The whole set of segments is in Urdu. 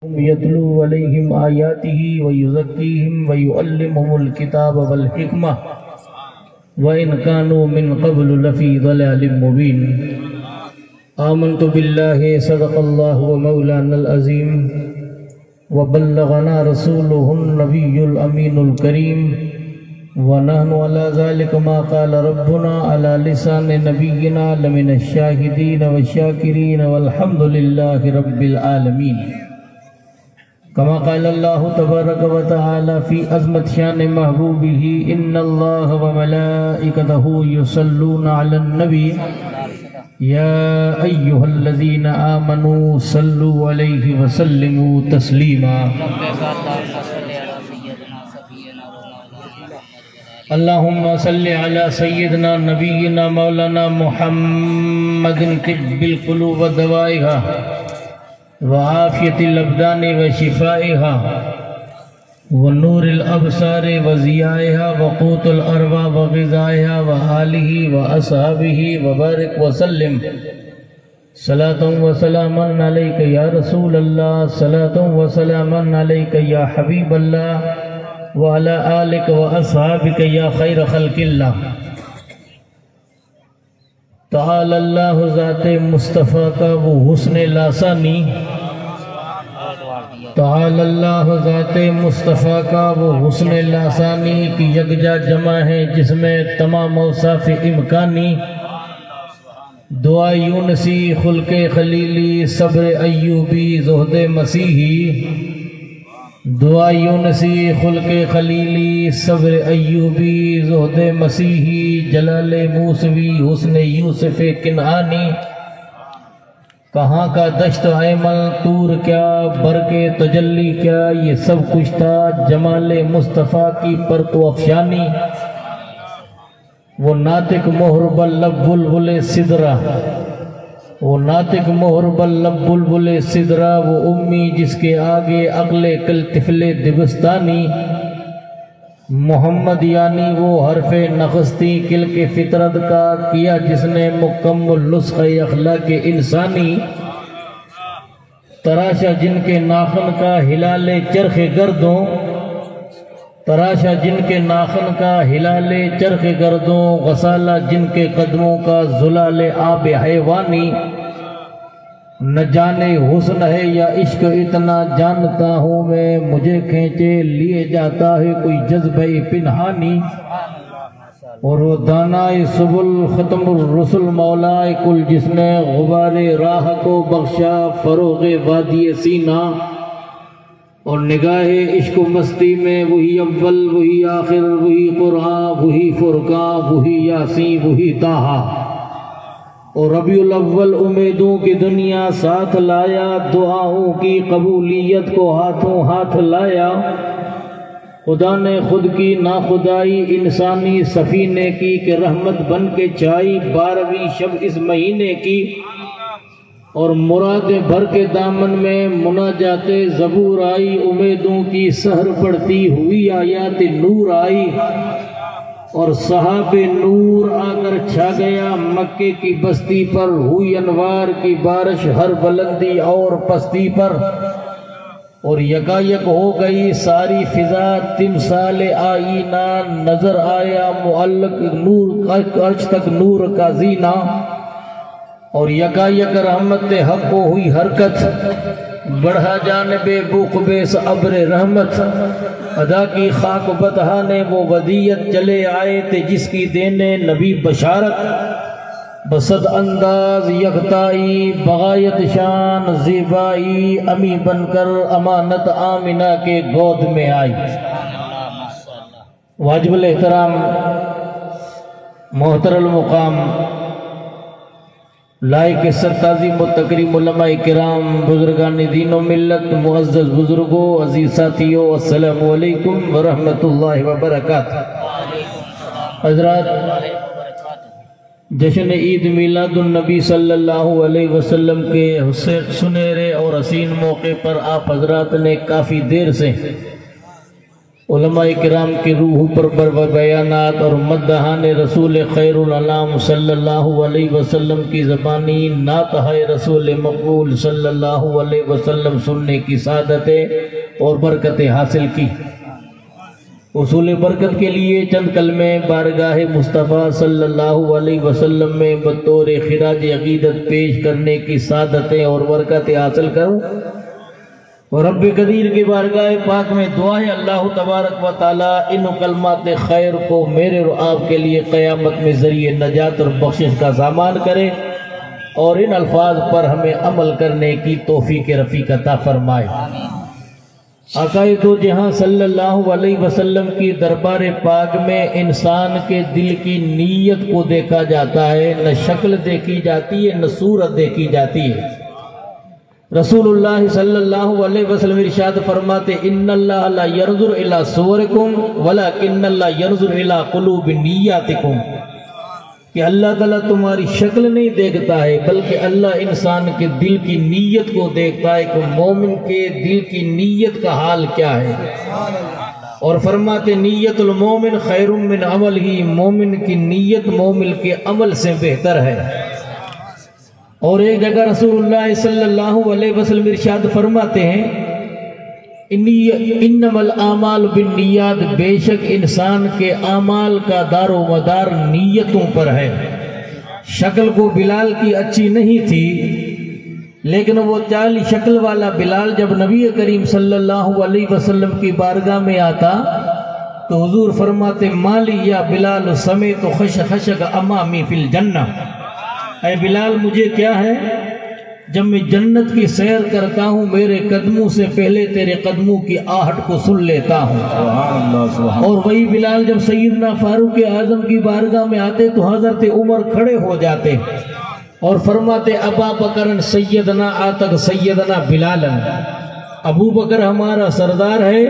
يتلو عليهم آياته ويزكيهم ويعلمهم الكتاب والحكمة وإن كانوا من قبل لفي ضلال مبين. آمنت بالله صدق الله ومولانا العظيم وبلغنا رسوله النبي الأمين الكريم ونحن على ذلك ما قال ربنا على لسان نبينا لمن الشاهدين والشاكرين والحمد لله رب العالمين. كما قال الله تبارك وتعالى في عظمت شان محبوبه إن الله وملائكته يصلون على النبي يا أيها الذين آمنوا صلوا عليه وسلموا تسليما. اللهم صل على سيدنا نبينا مولانا محمد طب القلوب ودوائها وعافیت الابدان وشفائها ونور الابصار وضیائها وقوت الارواح وغذائها وآلہ واصحابہ وبارک وسلم. صلاۃ وسلاما علیک یا رسول اللہ، صلاۃ وسلاما علیک یا حبیب اللہ، وعلی آلک واصحابک یا خیر خلق اللہ. تعالی اللہ ذات مصطفیٰ کا وہ حسن لاسانی، تعالی اللہ ذات مصطفیٰ کا وہ حسن لاسانی کی یکجا جمع ہے جس میں تمام اوصاف امکانی. دعا یونسی، خلق خلیلی، صبر ایوبی، زہد مسیحی. دعا یونسی، خلق خلیلی، صبر ایوبی، زہد مسیحی، جلال موسوی، حسن یوسف کنعانی. کہاں کا دشت ایمن، طور کیا، برق تجلی کیا، یہ سب کچھ تھا جمال مصطفیٰ کی پرت و افشانی. وہ ناطق مہر بلب بلبل سدرہ، وہ ناطق مہر بلب بلبل سدرہ، وہ امی جس کے آگے عقل کل طفل دبستانی. محمد یعنی وہ حرف نخستی کل کے فطرت کا کیا جس نے مکمل نسخہ اخلاق انسانی. تراشا جن کے ناخن کا ہلال چرخ گردوں، تراشا جن کے ناخن کا ہلال چرخ گردوں، غسالہ جن کے قدموں کا زلال آب حیوانی. نہ جانے حسن ہے یا عشق اتنا جانتا ہوں میں، مجھے کھینچے لیے جاتا ہے کوئی جذبہ پنہانی. اور وہ دانائے سبل ختم الرسل مولائے کل جس نے غبار راہ کو بخشا فروغ وادی سینہ. اور نگاہ عشق و مستی میں وہی اول وہی آخر وہی قرآن وہی فرقان وہی یاسین وہی طٰہٰ. اور ربیع الاول امیدوں کی دنیا ساتھ لایا، دعاؤں کی قبولیت کو ہاتھوں ہاتھ لایا. خدا نے خود کی ناخدائی انسانی سفینے کی کہ رحمت بن کے چائی 12ویں شب اس مہینے کی. اور مرادیں بھر کے دامن میں مناجات زبور آئی، امیدوں کی سحر پڑتی ہوئی آیات نور آئی. اور صحاب نور آ کر چھا گیا مکے کی بستی پر، ہوئی انوار کی بارش ہر بلندی اور پستی پر. اور یکایک ہو گئی ساری فضا تمثال آئینہ، نظر آیا معلق نور عرش تک نور کا زینہ. اور یکایک رحمت حق کو ہوئی حرکت، بڑھا جانب بوقبیس ابر رحمت. ادا کی خاک بتہا نے وہ ودیت چلے آئے تھے جس کی دینے نبی بشارت. بسد انداز یکتائی بغایت شان زیبائی، امی بن کر امانت آمنہ کے گود میں آئی. واجب الاحترام محترم المقام لائق تعظیم و تکریم علماء کرام، بزرگان دین و ملت، معزز بزرگوں، عزیز ساتھیوں، السلام علیکم ورحمۃ اللہ وبرکاتہ. حضرات، جشن عید میلاد النبی صلی اللہ علیہ وسلم کے سنہرے اور حسین موقع پر آپ حضرات نے کافی دیر سے علماء کرام کی روح پر بیانات اور مدحان رسول خیر الانام صلی اللہ علیہ وسلم کی زبانی نعت ہے رسول مقبول صلی اللہ علیہ وسلم سننے کی سعادتیں اور برکتیں حاصل کی۔ حصول برکت کے لیے چند کلمے بارگاہ مصطفیٰ صلی اللہ علیہ وسلم میں بطور خراج عقیدت پیش کرنے کی سعادتیں اور برکتیں حاصل کروں، اور رب قدیر کی بارگاہ پاک میں دعا ہے اللہ تبارک و تعالی ان کلمات خیر کو میرے اور آپ کے لیے قیامت میں ذریعہ نجات اور بخشش کا سامان کرے، اور ان الفاظ پر ہمیں عمل کرنے کی توفیق رفیق عطا فرمائے۔ آقائے دو جہاں صلی اللہ علیہ وسلم کی دربار پاک میں انسان کے دل کی نیت کو دیکھا جاتا ہے، نہ شکل دیکھی جاتی ہے نہ صورت دیکھی جاتی ہے۔ رسول اللہ صلی اللہ علیہ وسلم ارشاد فرماتے ان اللہ لا ينظر الى صورکم ولکن اللہ ينظر الى قلوب نیاتکم، کہ اللہ تعالیٰ تمہاری شکل نہیں دیکھتا ہے بلکہ اللہ انسان کے دل کی نیت کو دیکھتا ہے کہ مومن کے دل کی نیت کا حال کیا ہے، اور فرماتے نیت المومن خیر من عمل ہی، مومن کی نیت مومن کے عمل سے بہتر ہے۔ اور ایک جگہ رسول اللہ صلی اللہ علیہ وسلم ارشاد فرماتے ہیں انما الاعمال بالنیات، بے شک انسان کے اعمال کا دار و مدار نیتوں پر ہے۔ شکل کو بلال کی اچھی نہیں تھی، لیکن وہ چالی شکل والا بلال جب نبی کریم صلی اللہ علیہ وسلم کی بارگاہ میں آتا تو حضور فرماتے مالی یا بلال سمیت خشخشک امامی فی الجنہ، اے بلال مجھے کیا ہے، جب میں جنت کی سیر کرتا ہوں میرے قدموں سے پہلے تیرے قدموں کی آہٹ کو سن لیتا ہوں۔ اور وہی بلال جب سیدنا فاروق اعظم کی بارگاہ میں آتے تو حضرت عمر کھڑے ہو جاتے اور فرماتے ابا بکر سیدنا آتق سیدنا بلالا، ابو بکر ہمارا سردار ہے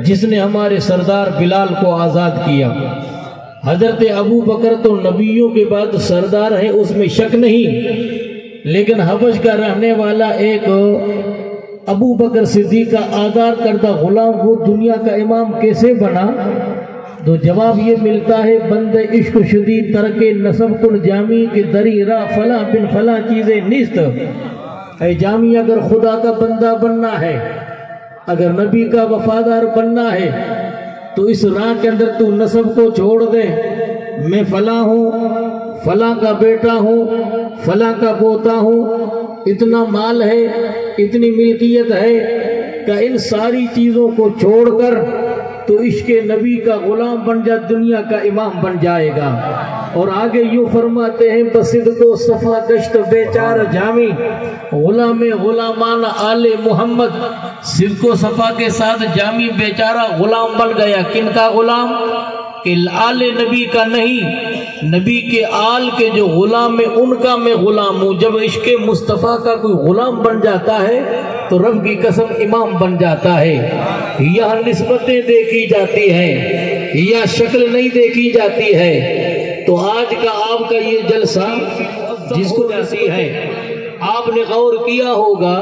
جس نے ہمارے سردار بلال کو آزاد کیا۔ حضرت ابو بکر تو نبیوں کے بعد سردار ہے، اس میں شک نہیں، لیکن حبش کا رہنے والا ایک ابو بکر صدیق کا آزاد کردہ غلام وہ دنیا کا امام کیسے بنا؟ تو جواب یہ ملتا ہے بند عشق شدید ترک نسب کن جامی کے دری را فلاں بن فلاں چیزیں نیست۔ اے جامی اگر خدا کا بندہ بننا ہے، اگر نبی کا وفادار بننا ہے تو اس راہ کے اندر تو نسب کو چھوڑ دے، میں فلاں ہوں، فلاں کا بیٹا ہوں، فلاں کا پوتا ہوں، اتنا مال ہے، اتنی ملکیت ہے کہ ان ساری چیزوں کو چھوڑ کر تو عشق نبی کا غلام بن جا، دنیا کا امام بن جائے گا۔ اور آگے یوں فرماتے ہیں بصدق و صفا گشت بیچار جامی غلام غلامان آل محمد، صدق و صفا کے ساتھ جامی بیچارہ غلام بن گیا۔ کن کا غلام؟ کہ آل نبی کا نہیں، نبی کے آل کے جو غلام میں ان کا میں غلام ہوں۔ جب عشق مصطفیٰ کا کوئی غلام بن جاتا ہے تو رب کی قسم امام بن جاتا ہے۔ یہاں نسبتیں دیکھی جاتی ہیں یا شکل نہیں دیکھی جاتی ہے۔ تو آج کا آپ کا یہ جلسہ جس کو جیسی ہے، آپ نے غور کیا ہوگا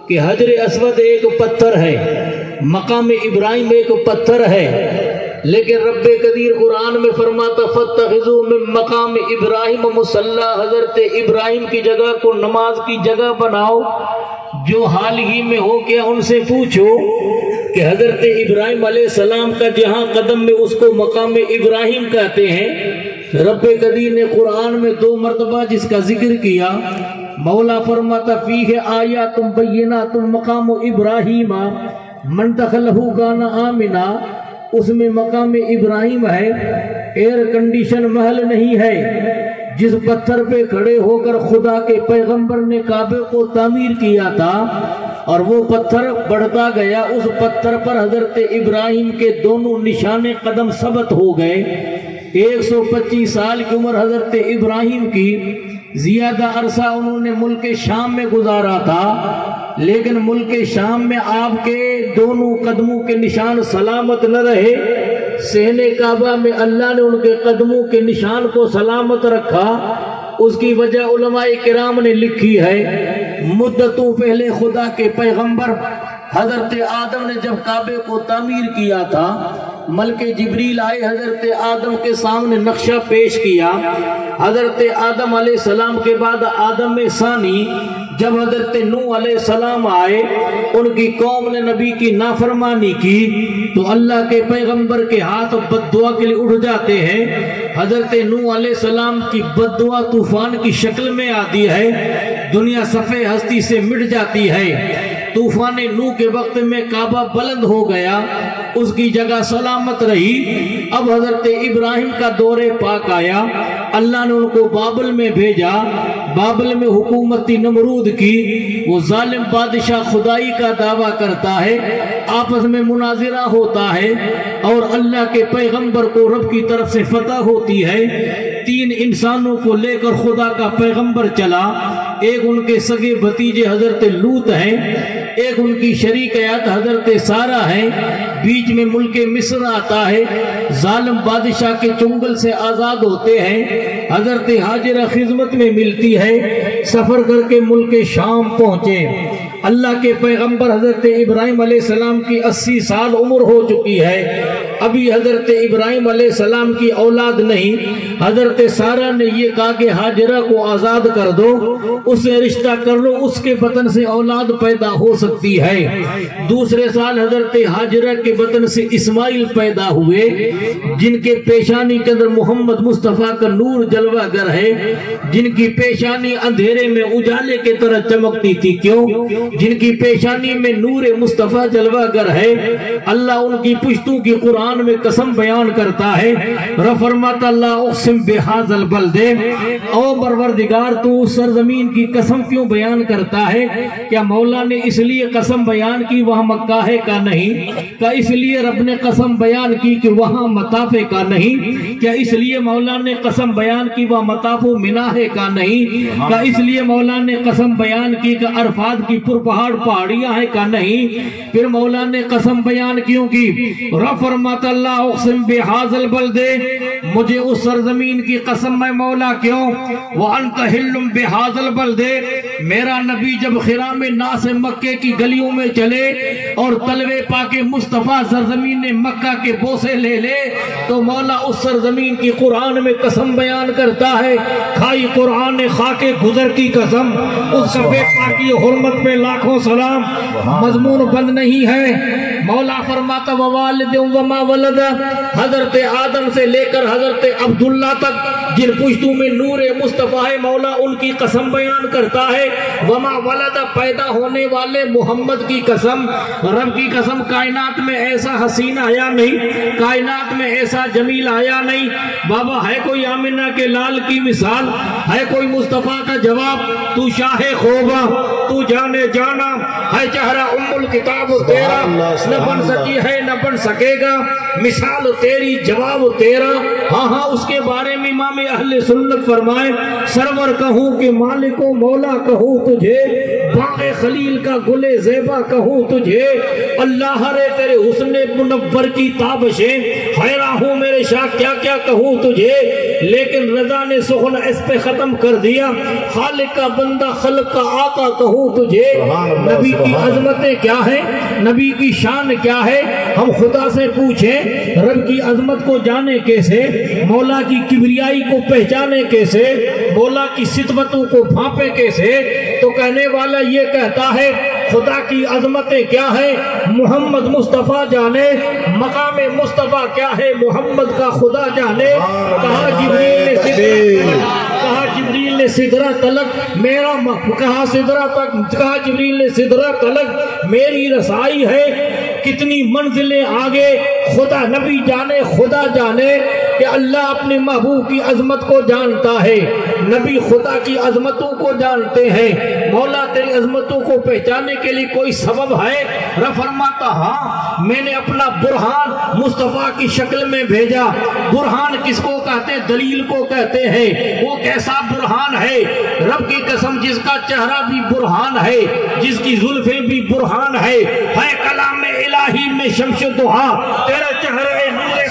کہ حجر اسود ایک پتھر ہے، مقام ابراہیم ایک پتھر ہے، لیکن رب قدیر قرآن میں فرماتا فاتخذوا من مقام ابراہیم مصلی، حضرت ابراہیم کی جگہ کو نماز کی جگہ بناؤ۔ جو حال ہی میں ہو گیا ان سے پوچھو کہ حضرت ابراہیم علیہ السلام کا جہاں قدم میں اس کو مقام ابراہیم کہتے ہیں۔ رب قدیر نے قرآن میں 2 مرتبہ جس کا ذکر کیا، مولا فرماتا فیہ آیات بینات مقام ابراہیم من دخلہ کان آمنا، اس میں مقام ابراہیم ہے، ایئر کنڈیشن محل نہیں ہے۔ جس پتھر پہ کھڑے ہو کر خدا کے پیغمبر نے کعبے کو تعمیر کیا تھا اور وہ پتھر بڑھتا گیا، اس پتھر پر حضرت ابراہیم کے دونوں نشان قدم ثبت ہو گئے۔ 125 سال کی عمر حضرت ابراہیم کی، زیادہ عرصہ انہوں نے ملک شام میں گزارا تھا، لیکن ملک شام میں آپ کے دونوں قدموں کے نشان سلامت نہ رہے۔ صحن کعبہ میں اللہ نے ان کے قدموں کے نشان کو سلامت رکھا۔ اس کی وجہ علماء کرام نے لکھی ہے، مدتوں پہلے خدا کے پیغمبر حضرت آدم نے جب کعبے کو تعمیر کیا تھا، ملک جبریل آئے، حضرت آدم کے سامنے نقشہ پیش کیا۔ حضرت آدم علیہ السلام کے بعد آدم ثانی جب حضرت نوح علیہ السلام آئے، ان کی قوم نے نبی کی نافرمانی کی تو اللہ کے پیغمبر کے ہاتھ بد دعا کے لیے اٹھ جاتے ہیں۔ حضرت نوح علیہ السلام کی بد دعا طوفان کی شکل میں آتی ہے، دنیا صفحے ہستی سے مٹ جاتی ہے۔ طوفان نوح کے وقت میں کعبہ بلند ہو گیا، اس کی جگہ سلامت رہی۔ اب حضرت ابراہیم کا دور پاک آیا، اللہ نے ان کو بابل میں بھیجا۔ بابل میں حکومت نمرود کی، وہ ظالم بادشاہ خدائی کا دعویٰ کرتا ہے، آپس میں مناظرہ ہوتا ہے اور اللہ کے پیغمبر کو رب کی طرف سے فتح ہوتی ہے۔ 3 انسانوں کو لے کر خدا کا پیغمبر چلا، ایک ان کے سگے بھتیجے حضرت لوط ہیں، ایک ان کی شریک حیات حضرت سارہ ہیں، بیچ میں ملک مصر آتا ہے، ظالم بادشاہ کے چنگل سے آزاد ہوتے ہیں، حضرت ہاجرہ خدمت میں ملتی ہے، سفر کر کے ملک شام پہنچے۔ اللہ کے پیغمبر حضرت ابراہیم علیہ السلام کی 80 سال عمر ہو چکی ہے، ابھی حضرت ابراہیم علیہ السلام کی اولاد نہیں۔ حضرت سارہ نے یہ کہا کہ ہاجرہ کو آزاد کر دو، اس سے رشتہ کر لو، اس کے بطن سے اولاد پیدا ہو سکتی ہے۔ دوسرے سال حضرت ہاجرہ کے بطن سے اسماعیل پیدا ہوئے، جن کے پیشانی کے اندر محمد مصطفیٰ کا نور جلوہ گر ہے، جن کی پیشانی اندھیرے میں اجالے کے طرح چمکتی تھی۔ کیوں؟ جن کی پیشانی میں نور مصطفیٰ جلوہ گر ہے۔ اللہ ان کی پشتوں کی قرآن میں قسم بیان کرتا ہے، رب فرماتا اللہ اقسم بہذا البلد، او پروردگار تو اس سرزمین کی قسم کیوں بیان کرتا ہے؟ کیا مولا نے اس لیے قسم بیان کی وہاں مکہ ہے کا نہیں؟ کیا اس لیے رب نے قسم بیان کی کہ وہاں مطاف کا نہیں؟ کیا اس لیے مولا نے قسم بیان کی وہاں مطاف و منا ہے کا نہیں؟ کیا اس لیے مولا نے قسم بیان کی کہ عرفات کی پر پہاڑ پہاڑیاں ہیں کا نہیں؟ پھر مولا نے قسم بیان کیوں کی؟ رب فرماتا اللہ اقسم بہذا البلد، مجھے اس سرزمین کی قسم میں مولا کیوں؟ وانت حل بہذا البلد، میرا نبی جب خرام ناس مکے کی گلیوں میں چلے اور تلوے پاک مصطفیٰ سرزمین مکہ کے بوسے لے لے تو مولا اس سرزمین کی قرآن میں قسم بیان کرتا ہے، کھائی قرآن نے خاک گزر کی قسم، اس کفے پاکی حرمت پہ لاکھوں سلام، مضمون بند نہیں ہے۔ مولا فرماتا ووالد وما ولد، حضرت آدم سے لے کر حضرت عبداللہ تک جن پشتوں میں نور مصطفیٰ ہے، مولا ان کی قسم بیان کرتا ہے۔ وما ولد، پیدا ہونے والے محمد کی قسم، رب کی قسم، کائنات میں ایسا حسین آیا نہیں، کائنات میں ایسا جمیل آیا نہیں۔ بابا ہے کوئی آمنہ کے لال کی مثال، ہے کوئی مصطفیٰ کا جواب، تو شاہ خوبا، تو جانے جانا، ہے چہرہ ام الکتاب تیرا، نہ بن سکی ہے نہ بن سکے گا، مثال تیری جواب تیرا۔ ہاں ہاں، اس کے بارے میں امام اہل سنت فرمائے، سرور کہوں کہ مالک و مولا کہوں تجھے، باغ خلیل کا گل زیبا کہوں تجھے، اللہ رے تیرے حسن منور کی تابشیں، حیران ہوں میرے شاہ کیا کیا کہوں تجھے، لیکن رضا نے سخن اس پہ ختم کر دیا، خالق کا بندہ خلق کا آقا کہوں تجھے۔ نبی کی عظمتیں کیا ہیں، نبی کی شان کیا ہے، ہم خدا سے پوچھیں رب کی عظمت کو جانے کیسے، مولا کی کبریائی کو پہچانے کیسے، مولا کی صفاتوں کو بھانپے کیسے، تو کہنے والا یہ کہتا ہے خدا کی عظمتیں کیا ہے محمد مصطفیٰ جانے، مقام مصطفیٰ کیا ہے محمد کا خدا جانے۔ کہا جبریل نے سدرہ تلک میرا، کہا سدرہ تک، کہا جبریل نے سدرہ تلک میری رسائی ہے، کتنی منزلیں آگے خدا نبی جانے، خدا جانے کہ اللہ اپنے محبوب کی عظمت کو جانتا ہے، نبی خدا کی عظمتوں کو جانتے ہیں۔ مولا تیری عظمتوں کو پہچانے کے لیے کوئی سبب ہے؟ رب فرماتا ہاں، میں نے اپنا برہان مصطفیٰ کی شکل میں بھیجا۔ برہان کس کو کہتے ہیں؟ دلیل کو کہتے ہیں۔ وہ کیسا برہان ہے؟ رب کی قسم، جس کا چہرہ بھی برہان ہے، جس کی زلفیں بھی برہان ہے کلام الہی میں شمس دعا، تیرا چہرہ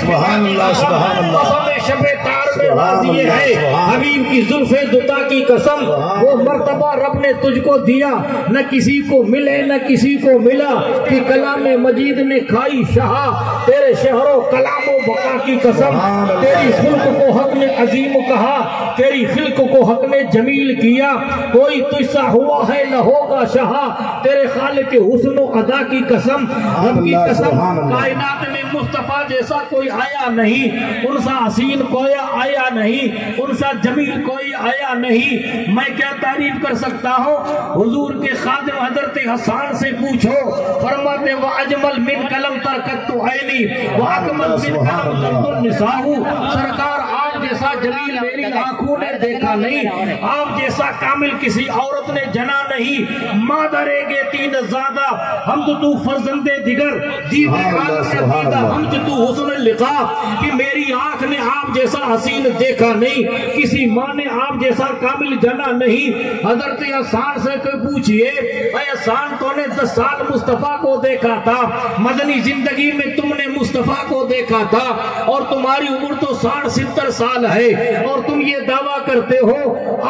سبحان اللہ سبحان اللہ قسم شب تار میں راضی ہے حبیب کی زلف دوتا کی قسم وہ مرتبہ رب نے تجھ کو دیا نہ کسی کو ملے نہ کسی کو ملا کہ کلام مجید نے کھائی شہا تیرے شہر و کلام و بقا کی قسم تیری خلق کو حق نے عظیم کہا تیری خلق کو حق نے جمیل کیا کوئی تجھ سا ہوا ہے نہ ہوگا شہا تیرے خالق کے حسن و ادا کی قسم رب کی قسم کائنات میں مصطفیٰ جیسا کوئی آیا نہیں ان سا حسین کوئی آیا نہیں ان سا جمیل کوئی آیا نہیں میں کیا تعریف کر سکتا ہوں حضور کے خادم حضرت حسان سے پوچھو فرماتے وَأَجْمَلْ مِنْ قَلَمْ تَرْكَتُ عَيْنِي وَأَكْمَلْ مِنْ قَلَمْ تَرْكُ النِّسَاءُ سرکار آپ جیسا جمیل میری آنکھوں نے دیکھا نہیں آپ جیسا کامل کسی عورت نے جنا نہیں مادر گیتی نزادہ ہم تو فرزند دیگر دیدے عالم دیدہ ہم تو حسن لقا کہ میری آنکھ نے آپ جیسا حسین دیکھا نہیں کسی ماں نے آپ جیسا کامل جنا نہیں حضرت حسان سے کوئی پوچھئے اے حسان تو نے 10 سال مصطفیٰ کو دیکھا تھا مدنی زندگی میں تم نے مصطفیٰ کو دیکھا تھا اور تمہاری عمر تو 60-70 سال ہے اور تم یہ دعویٰ کرتے ہو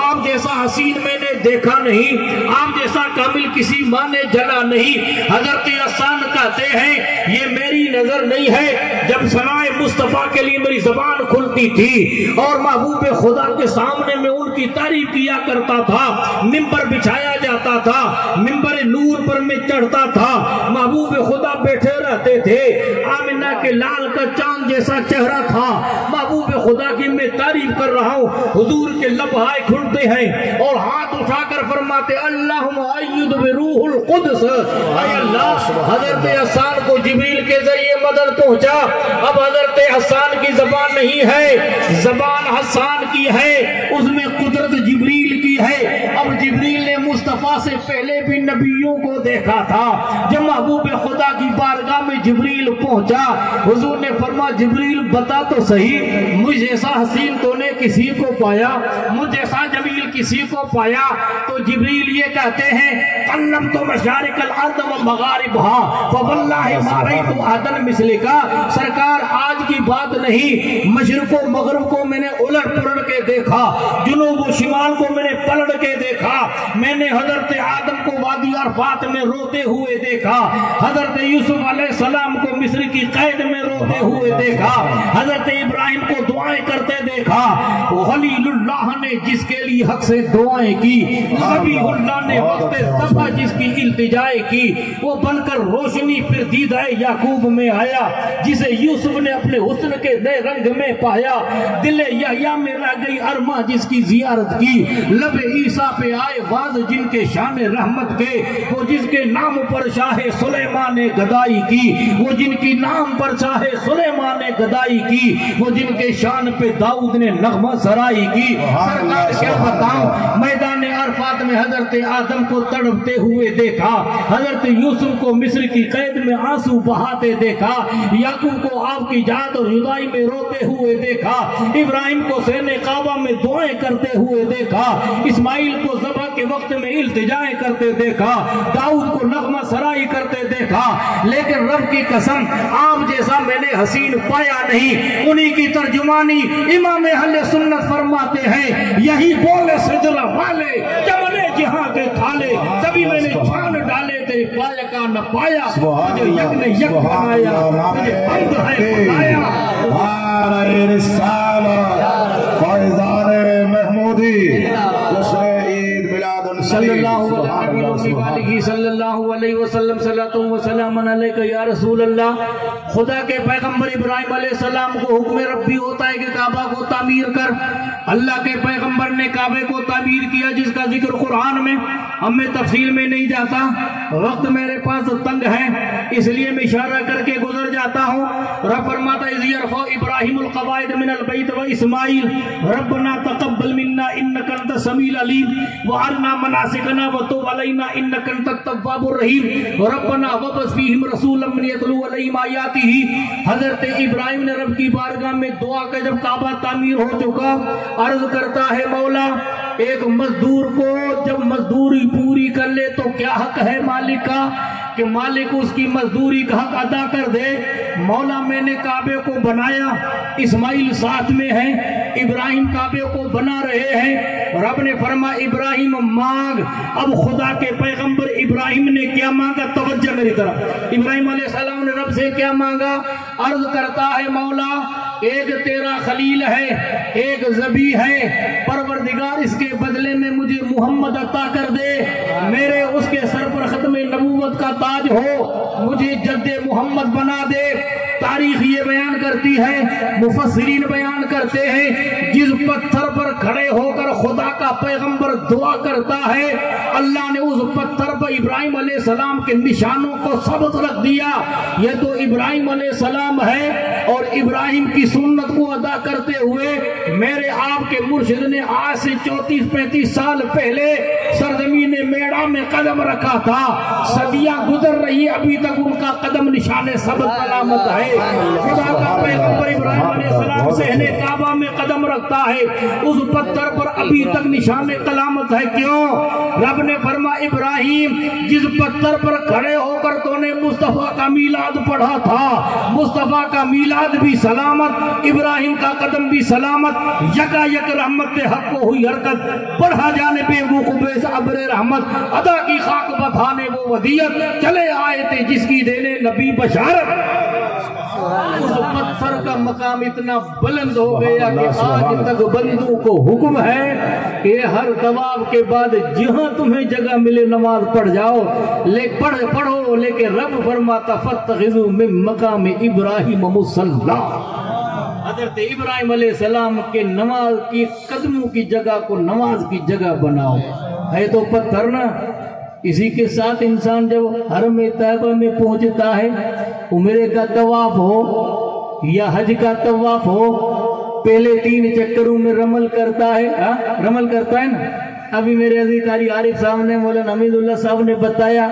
آپ جیسا حسین میں نے دیکھا نہیں آپ جیسا کامل کسی ماں نے جنا نہیں حضرت حسان کہتے ہیں یہ میری نظر نہیں ہے جب ثنائے مصطفیٰ کے لیے میری زبان کھلتی تھی اور محبوب خدا کے سامنے میں ان کی تعریف کیا کرتا تھا ممبر بچھایا جاتا تھا ممبر نور پر میں چڑھتا تھا محبوب خدا بیٹھے رہتے تھے آمنہ کے لال کا چاند جیسا چہرہ تھا محبوب خدا کی میں تعریف کر رہا ہوں حضور کے لبہائے کھلتے ہیں اور ہاتھ اٹھا کر فرماتے اللہم اید بروح القدس اے اللہ حضرت حسان کو جبریل کے ذریعے مدد پہنچا اب حضرت حسان کی زبان نہیں ہے زبان حسان کی ہے اس میں قدرت جبریل کی ہے اب جبریل نے مصطفیٰ سے پہلے بھی نبیوں کو دیکھا تھا جب محبوب خدا کی بارگاہ میں جبریل پہنچا حضور نے فرما جبریل بتا تو صحیح مجھ جیسا حسین تو نے کسی کو پایا مجھ جیسا جمیل کسی کو پایا تو جبریل یہ کہتے ہیں قلم تو مشارق الارض و مغاربها فواللہ ما رأیت احدا مثلک سرکار آج کی بات نہیں مشرق و مغرب کو میں نے الٹ پلٹ کے دیکھا جنوب و شمال کو میں نے پلٹ کے دیکھا میں نے حضرت آدم کو وادی عرفات میں روتے ہوئے دیکھا حضرت یوسف علیہ السلام کو مصر کی قید میں روتے ہوئے دیکھا حضرت ابراہیم کو دعائیں کرتے دیکھا خلیل اللہ نے جس کے لیے حق سے دعائیں کی ذبیح اللہ نے وقت صبح جس کی التجائے کی وہ بن کر روشنی پھر دیدہ یعقوب میں آیا جسے یوسف نے اپنے حسن کے نئے رنگ میں پایا دل یحییٰ میں رہ گئی ارماں جس کی زیارت کی لب عیسیٰ پہ آئے واز جن کے شان رحمت کے وہ جس کے نام پر شاہ سلیمان نے گدائی کی وہ جن کی نام پر شاہ سلیمان نے گدائی کی وہ جن کے شان پہ داؤد نے نغمہ سرائی کی سرکار کیا بتاؤں میدان عرفات میں حضرت آدم کو تڑپتے ہوئے دیکھا حضرت یوسف کو مصر کی قید میں آنسو بہاتے دیکھا یعقوب کو آپ کی جات اور جدائی میں روتے ہوئے دیکھا ابراہیم کو سین کعبہ میں دعائیں کرتے ہوئے دیکھا اسماعیل کو ذبح کے وقت میں التجائیں کرتے دیکھا داؤد کو نغمہ سرائی کرتے دیکھا لیکن رب کی قسم آپ جیسا میں نے حسین پایا نہیں انہی کی ترجمانی امام اہل سنت فرماتے ہیں یہی بولے سجلہ والے چمنے جہاں کے تھالے تبھی میں نے چھان ڈالے تیرے پایا کا نہ پایا تجھے یک نے یک بنایا تجھے حمد ہے خدایا ہمارے رسالہ فیضان محمودی جشن عید میلاد صلی النبی صلی اللہ علیہ وسلم صلاۃ و سلام علیک یا رسول اللہ خدا کے پیغمبر ابراہیم علیہ السلام کو حکم ربی ہوتا ہے کہ کعبہ کو تعمیر کر اللہ کے پیغمبر نے کعبے کو تعمیر کیا جس کا ذکر قرآن میں اب میں تفصیل میں نہیں جاتا وقت میرے پاس تنگ ہے اس لیے میں اشارہ کر کے گزر جاتا ہوں رب فرماتا اذ یرفع ابراہیم القواعد من البیت و اسماعیل ربنا تقبل منا انک انت السمیع العلیم وارنا مناسکنا وتب علینا انک انت التواب الرحیم ربنا وابعث فیہم رسولا من یتلو علیہم آیاتہ حضرت ابراہیم نے رب کی بارگاہ میں دعا کہ جب کعبہ تعمیر ہو چکا عرض کرتا ہے مولا ایک مزدور کو جب مزدوری پوری کر لے تو کیا حق ہے مالک کا کہ مالک اس کی مزدوری کا حق ادا کر دے. مولا میں نے کعبے کو بنایا، اسماعیل ساتھ میں ہیں، ابراہیم کعبے کو بنا رہے ہیں. رب نے فرمایا ابراہیم مانگ. اب خدا کے پیغمبر ابراہیم نے کیا مانگا؟ توجہ میری طرف. ابراہیم علیہ السلام نے رب سے کیا مانگا؟ عرض کرتا ہے مولا ایک تیرا خلیل ہے، ایک ذبیح ہے، پروردگار اس کے بدلے میں مجھے محمد عطا کر دے، میرے اس کے سر پر ختم نبوت کا تاج ہو، مجھے جد محمد بنا دے. تاریخ یہ بیان کرتی ہے، مفسرین بیان کرتے ہیں، جس پتھر پر کھڑے ہو کر خدا کا پیغمبر دعا کرتا ہے، اللہ نے اس پتھر پر ابراہیم علیہ السلام کے نشانوں کو ثبت رکھ دیا. یہ تو ابراہیم علیہ السلام ہے، اور ابراہیم کی سنت کو ادا کرتے ہوئے میرے آپ کے مرشد نے آج سے 34-35 سال پہلے سرزمین میڑا میں قدم رکھا تھا. صدیاں گزر رہی، ابھی تک ان کا قدم نشان ثبت علامت ہے. خدا کا پیغمبر ابراہیم علیہ السلام صحن کعبہ میں قدم رکھتا ہے، اس پتھر پر ابھی تک نشان علامت ہے. کیوں؟ رب نے فرمایا ابراہیم جس پتھر پر کھڑے ہو کر تو نے مصطفیٰ کا میلاد پڑھا تھا، مصطفیٰ کا میلاد بھی سلامت، ابراہیم کا قدم بھی سلامت. یکا یک رحمت حق کو ہوئی حرکت، پڑھا جانے پہ وقوع سے ابر رحمت، ادا کی خاک بتانے وہ ودیت، چلے آئے تھے جس کی دینے نبی بشارت. اس پتھر کا مقام اتنا بلند ہو گیا کہ آج تک بندوں کو حکم ہے کہ ہر طواف کے بعد جہاں تمہیں جگہ ملے نماز پڑھ جاؤ، پڑھو، لیکن رب فرماتا فاتخذوا من مقام ابراہیم مصلی. حضرت ابراہیم علیہ السلام کے نماز کی قدموں کی جگہ کو نماز کی جگہ بناؤ. ہے تو پتھر نا. اسی کے ساتھ انسان جب حرم طیبہ میں پہنچتا ہے، عمرے کا طواف ہو یا حج کا طواف ہو، پہلے 3 چکروں میں رمل کرتا ہے نا. ابھی میرے عزیز قاری عارف صاحب نے، مولانا حمید اللہ صاحب نے بتایا،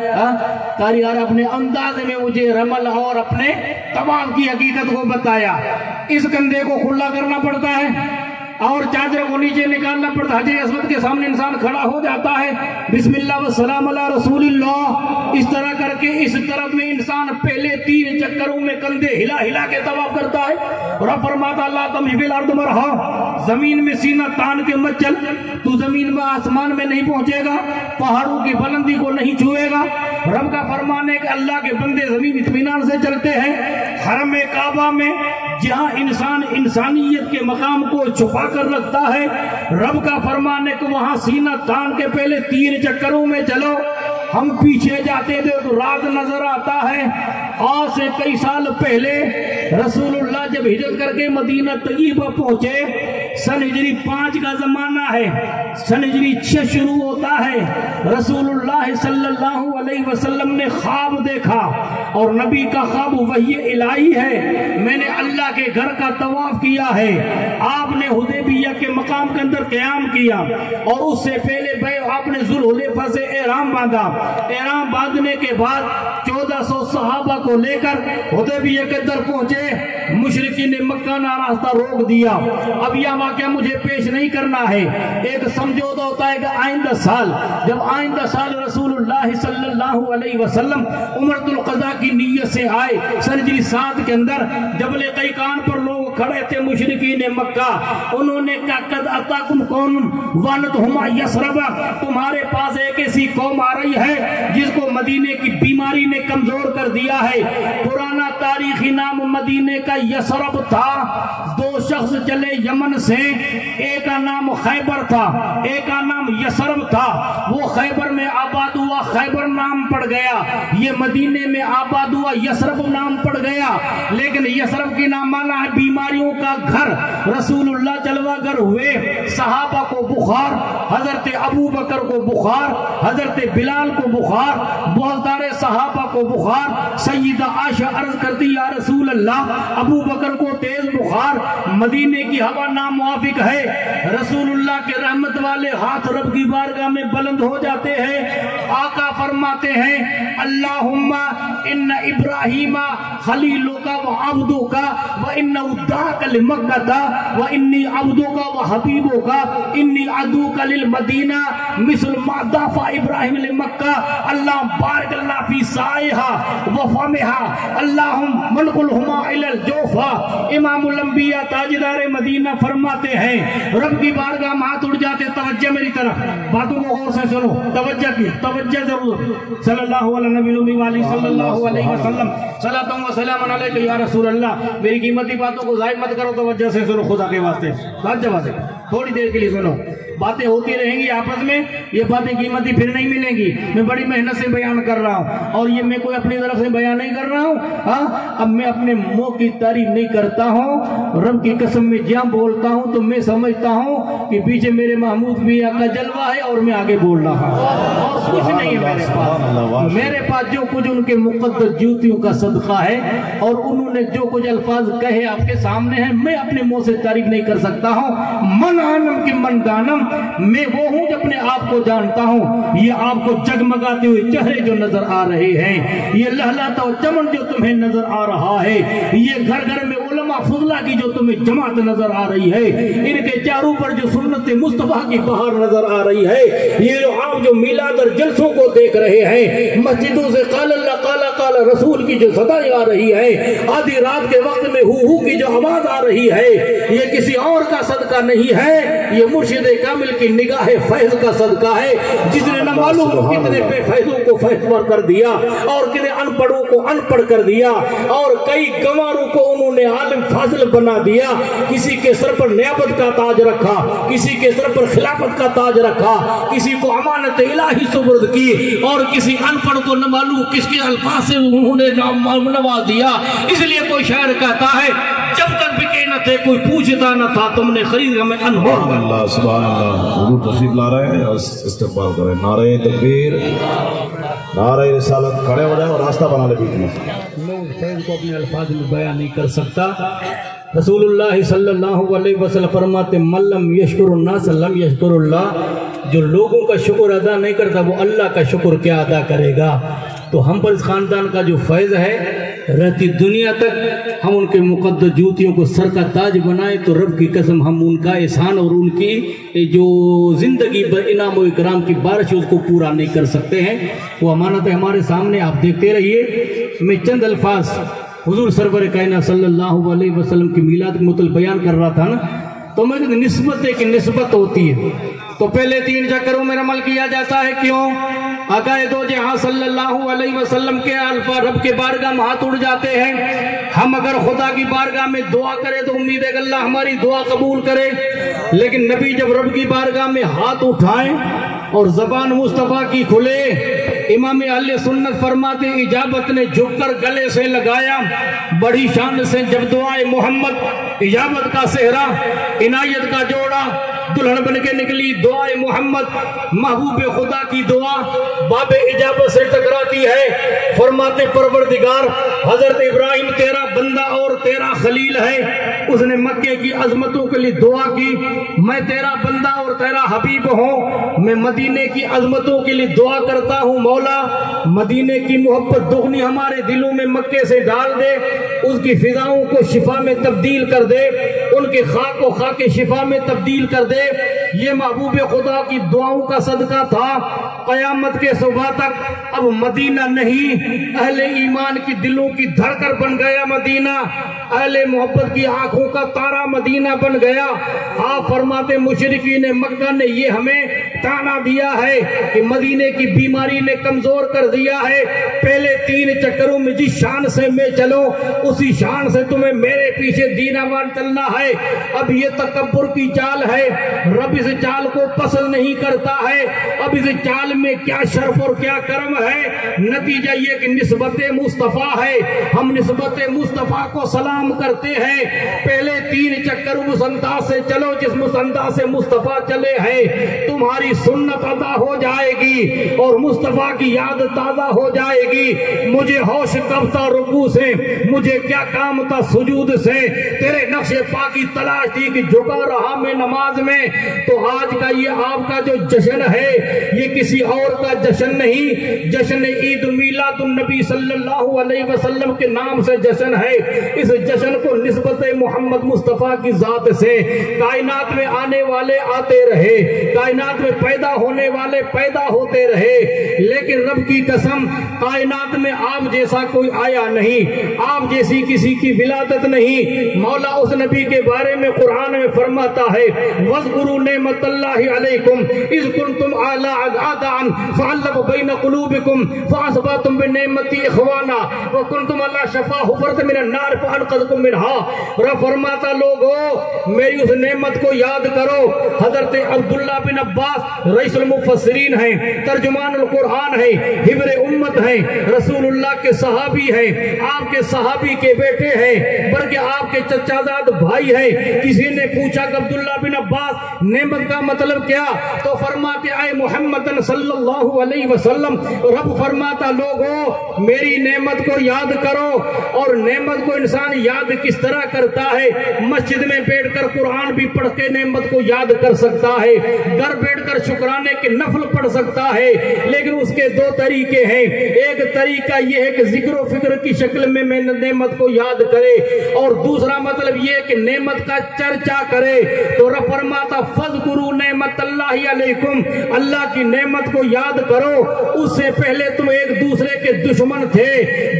قاری عارف اپنے انداز میں مجھے رمل اور اپنے طواف کی حقیقت کو بتایا. اس کندھے کو کھلا کرنا پڑتا ہے اور چادر کو نیچے نکالنا پڑتا ہے. حجر اسود کے سامنے انسان کھڑا ہو جاتا ہے، بسم اللہ والسلام علی رسول اللہ، اس طرح کر کے اس طرف میں انسان پہلے 3 چکروں میں کندھے ہلا ہلا کے طواف کرتا ہے. رب فرماتا اللہ تمشی فی الارض مرحا، زمین میں سینہ تان کے مت چل، تو زمین میں آسمان میں نہیں پہنچے گا، پہاڑوں کی بلندی کو نہیں چھوئے گا. رب کا فرمان ہے کہ اللہ کے بندے زمین اطمینان سے چلتے ہیں. حرم کعبہ میں جہاں انسان انسانیت کے مقام کو چھپا کر رکھتا ہے، رب کا فرمان ہے کہ وہاں سینہ تان کے پہلے 3 چکروں میں چلو. ہم پیچھے جاتے تھے تو رات نظر آتا ہے. آج سے کئی سال پہلے رسول اللہ جب ہجرت کر کے مدینہ طیبہ پہنچے، سن ہجری 5 کا زمانہ ہے، سن ہجری 6 شروع ہوتا ہے. رسول اللہ صلی اللہ علیہ وسلم نے خواب دیکھا، اور نبی کا خواب وحی الہی ہے. میں نے اللہ کے گھر کا طواف کیا ہے. آپ نے حدیبیہ کے مقام کے اندر قیام کیا، اور اس سے پہلے آپ نے ذوالحلیفہ سے احرام باندھا. احرام باندھنے کے بعد 1400 صحابہ کو لے کر حدیبیہ کے در پہنچے. مشرکین نے مکہ نہ راستہ روک دیا. اب یہ واقعہ مجھے پیش نہیں کرنا ہے. ایک سمجھوتا ہوتا ہے کہ آئندہ سال، جب آئندہ سال رسول اللہ صلی اللہ علیہ وسلم عمرۃ القضاء کی نیت سے آئے، سن ہجری 7 کے اندر جبل قیقان پر لوگ کھڑے تھے مشرکین مکہ. انہوں نے کہا قد اتاکم قوم وانتہم یثرب، تمہارے پاس ایک ایسی قوم آ رہی ہے جس کو مدینے کی بیماری نے کمزور کر دیا ہے. پرانا تاریخی نام مدینے کا یثرب تھا. 2 شخص چلے یمن سے، ایک کا نام خیبر تھا، ایک کا نام یثرب تھا. وہ خیبر میں آباد ہوا، خیبر نام پڑ گیا. یہ مدینے میں آباد ہوا، یثرب نام پڑ گیا. لیکن یثرب کی نام مانا ہے بیماریوں کا گھر. رسول اللہ جلوہ گر ہوئے، صحابہ کو بخار، حضرت ابو بکر کو بخار، حضرت بلال کو بخار، بہت سارے صحابہ کو بخار. سیدہ عائشہ عرض عرض کرتی یا رسول اللہ ابو بکر کو تیز بخار، مدینے کی ہوا ناموافق ہے۔ رسول اللہ کے رحمت والے ہاتھ رب کی بارگاہ میں بلند ہو جاتے ہیں، آقا فرماتے ہیں اللہم ان ابراہیم خلیلک و عبدک و ان ادعاک لمکۃ و انی عبدک و حبیبک انی عدوک للمدینہ مثل ما دافع ابراہیم لمکہ، اللہ بارک اللہ فی سائها و فمها اللہم منقلہما الی الجوفہ۔ امام الانبیاء تاجدار مدینہ فرماتے ہیں رب کی بارگاہ میں ہاتھ اٹھ جاتے، توجہ میری طرف، باتوں کو غور سے سنو، توجہ کی، توجہ ضرور۔ صلی اللہ علیہ نبی والی صلی اللہ علیہ وسلم، صلاۃ و سلام علیک یا رسول اللہ۔ میری قیمتی باتوں کو ضائع مت کرو، توجہ سے سنو خدا کے واسطے، توجہ سے تھوڑی دیر کے لیے سنو۔ باتیں ہوتی رہیں گی آپس میں، یہ باتیں قیمتی پھر نہیں ملیں گی۔ میں بڑی محنت سے بیان کر رہا ہوں اور یہ میں کوئی اپنی طرف سے بیان نہیں کر رہا ہوں۔ ہاں اب میں اپنے منہ کی تعریف نہیں کرتا ہوں، رب کی قسم میں جہاں بولتا ہوں تو میں سمجھتا ہوں کہ پیچھے میرے محمود میاں کا جلوہ ہے اور میں آگے بول رہا ہوں، اور کچھ نہیں ہے میرے پاس۔ میرے پاس جو کچھ ان کے مقدس جوتیوں کا صدقہ ہے اور انہوں نے جو کچھ الفاظ کہے آپ کے سامنے ہیں، میں اپنے منہ سے تعریف نہیں کر سکتا ہوں۔ من آنم کی من دانم، میں وہ ہوں جو اپنے آپ کو جانتا ہوں۔ یہ آپ کو جگمگاتے ہوئے چہرے جو نظر آ رہے ہیں، یہ لہلاتا و چمن جو تمہیں نظر آ رہا ہے، یہ گھر گھر میں علماء فضلہ کی جو تمہیں جماعت نظر آ رہی ہے، ان کے چاروں پر جو سنت مصطفیٰ کی بہار نظر آ رہی ہے، یہ جو آپ جو میلاد اور جلسوں کو دیکھ رہے ہیں، مسجدوں سے قال اللہ قال رسول کی جو صدائیں آ رہی ہے، آدھی رات کے وقت میں ہو کی جو آواز آ رہی ہے، یہ کسی اور کا صدقہ نہیں ہے، یہ مرشد کامل کی نگاہ فیض کا صدقہ ہے، جس نے نہ معلوم کتنے بے فیضوں کو فیضور کر دیا اور کتنے ان پڑھوں کو ان پڑھ کر دیا اور کئی گنواروں کو انہوں نے عالم فاضل بنا دیا۔ کسی کے سر پر نیابت کا تاج رکھا، کسی کے سر پر خلافت کا تاج رکھا، کسی کو امانت الہی سپرد کی اور کسی ان پڑھ کو نہ معلوم کس کے الفاظ سے انہوں نے نواز دیا۔ اس لیے کوئی شاعر کہتا ہے جب تک بکے نہ تھے کوئی پوچھتا نہ تھا، تم نے خرید ہمیں انمول کر۔ اللہ سبحان اللہ، حضور تشریف لا رہے ہیں اور استقبال کریں، نعرہ تکبیر، نعرہ رسالت، کھڑے ہو جائیں اور راستہ بنا لے بیچ میں۔ میں اس فیض کو اپنے الفاظ میں بیان نہیں کر سکتا۔ رسول اللہ صلی اللہ علیہ وسلم فرماتے من لم یشکر الناس لم یشکر اللہ، جو لوگوں کا شکر ادا نہیں کرتا وہ اللہ کا شکر کیا ادا کرے گا۔ تو ہم پر اس خاندان کا جو فیض ہے رہتی دنیا تک ہم ان کے مقدس جوتیوں کو سر کا تاج بنائیں تو رب کی قسم ہم ان کا احسان اور ان کی جو زندگی پر انعام و اکرام کی بارش اس کو پورا نہیں کر سکتے ہیں۔ وہ امانت ہے ہمارے سامنے، آپ دیکھتے رہیے۔ میں چند الفاظ حضور سرور کائنات صلی اللہ علیہ وسلم کی میلاد کے متعلق بیان کر رہا تھا نا، تو میں کہتے نسبت ایک نسبت ہوتی ہے، تو پہلے 3 چکروں میں عمل کیا جاتا ہے۔ کیوں؟ آقا دو جہاں صلی اللہ علیہ وسلم کے الفاظ رب کے بارگاہ میں ہاتھ اٹھ جاتے ہیں۔ ہم اگر خدا کی بارگاہ میں دعا کریں تو امید ہے کہ اللہ ہماری دعا قبول کرے، لیکن نبی جب رب کی بارگاہ میں ہاتھ اٹھائیں اور زبان مصطفیٰ کی کھلے، امام اہل سنت فرماتے اجابت نے جھک کر گلے سے لگایا، بڑی شان سے جب دعائے محمد، اجابت کا صحرا، عنایت کا جوڑا، دلہن بن کے نکلی دعائے محمد، محبوب خدا کی دعا باب اجابت سے ٹکراتی ہے۔ فرماتے پروردگار حضرت ابراہیم تیرا بندہ اور تیرا خلیل ہے، اس نے مکے کی عظمتوں کے لیے دعا کی، میں تیرا بندہ اور تیرا حبیب ہوں، میں مدینے کی عظمتوں کے لیے دعا کرتا ہوں مولا مدینے کی محبت دگنی ہمارے دلوں میں مکے سے ڈال دے، اس کی فضاؤں کو شفا میں تبدیل کر دے، ان کے خاک کو خاک شفا میں تبدیل کر دے۔ یہ محبوب خدا کی دعاؤں کا صدقہ تھا۔ قیامت کے صبح تک اب مدینہ نہیں، اہل ایمان کی دلوں کی دھڑکن بن گیا مدینہ، اہل محبت کی آنکھوں کا تارا مدینہ بن گیا۔ آپ فرماتے مشرکین مکہ نے یہ ہمیں تانا دیا ہے کہ مدینے کی بیماری نے کمزور کر دیا ہے، پہلے 3 چکروں میں جس شان سے میں چلوں اسی شان سے تمہیں میرے پیچھے دینوان چلنا ہے۔ اب یہ تکبر کی چال ہے، رب اس اس چال کو پسند نہیں کرتا ہے۔ اب اس چال میں کیا شرف اور کیا کرم ہے؟ نتیجہ یہ کہ نسبت مصطفیٰ ہے، ہم نسبت مصطفیٰ کو سلام کرتے ہیں۔ پہلے 3 چکر اس انداز سے چلو جس انداز سے مصطفیٰ چلے ہیں، تمہاری سنت ادا ہو جائے گی اور مصطفیٰ کی یاد تازہ ہو جائے گی۔ مجھے ہوش کب تھا رکوع سے، مجھے کیا کام تھا سجود سے، تیرے نقش پا کی تلاش تھی کہ جھکا رہا میں نماز میں۔ تو آج کا یہ آپ کا جو جشن ہے یہ کسی اور کا جشن نہیں، جشن عید میلاد النبی صلی اللہ علیہ وسلم کے نام سے جشن ہے۔ اس جشن کو نسبت محمد مصطفیٰ کی ذات سے کائنات میں آنے والے آتے رہے، کائنات میں پیدا ہونے والے پیدا ہوتے رہے، لیکن رب کی قسم کائنات میں آپ جیسا کوئی آیا نہیں، آپ جیسی کسی کی ولادت نہیں۔ مولا اس نبی کے بارے میں قرآن میں فرماتا ہے وَاذْكُرُوا نِعْمَةَ اللَّهِ عَلَيْكُمْ إِذْ كُنْتُمْ أَعْدَاءً فَأَلَّفَ بَيْنَ قُلُوبِكُمْ فَأَصْبَحْتُمْ بِنِعْمَتِهِ إِخْوَانًا وَكُنْتُمْ عَلَىٰ شَفَا حُفْرَةٍ مِّنَ النَّارِ فَأَنقَذَكُم مِّنْهَا۔ رب فرماتا لوگو میری اس نعمت کو یاد کرو۔ حضرت عبداللہ بن عباس رئیس المفسرین ہیں، ترجمان القرآن ہیں، حبر امت ہیں، رسول اللہ کے صحابی ہیں، آپ کے صحابی کے بیٹے ہیں، بلکہ آپ کے چچا زاد بھائی ہیں۔ کسی نے پوچھا کہ عبداللہ بن عباس نعمت کا مطلب کیا؟ تو فرماتے اے محمد صلی اللہ علیہ وسلم، رب فرماتا لوگو میری نعمت کو یاد کرو۔ اور نعمت کو انسان یاد کس طرح کرتا ہے؟ مسجد میں بیٹھ کر قرآن بھی پڑھ کے نعمت کو یاد کر سکتا ہے، گھر بیٹھ کر شکرانے کے نفل پڑھ سکتا ہے، لیکن اس کے 2 طریقے ہیں۔ ایک طریقہ یہ ہے کہ ذکر و فکر کی شکل میں نعمت کو یاد کرے، اور دوسرا مطلب یہ ہے کہ نعمت کا چرچا کرے۔ تو رب فرماتا فَاذْكُرُوا نِعْمَةَ اللَّهِ عَلَيْكُمْ، اللہ کی نعمت کو یاد کرو۔ اس سے پہلے تم ایک دوسرے کے دشمن تھے،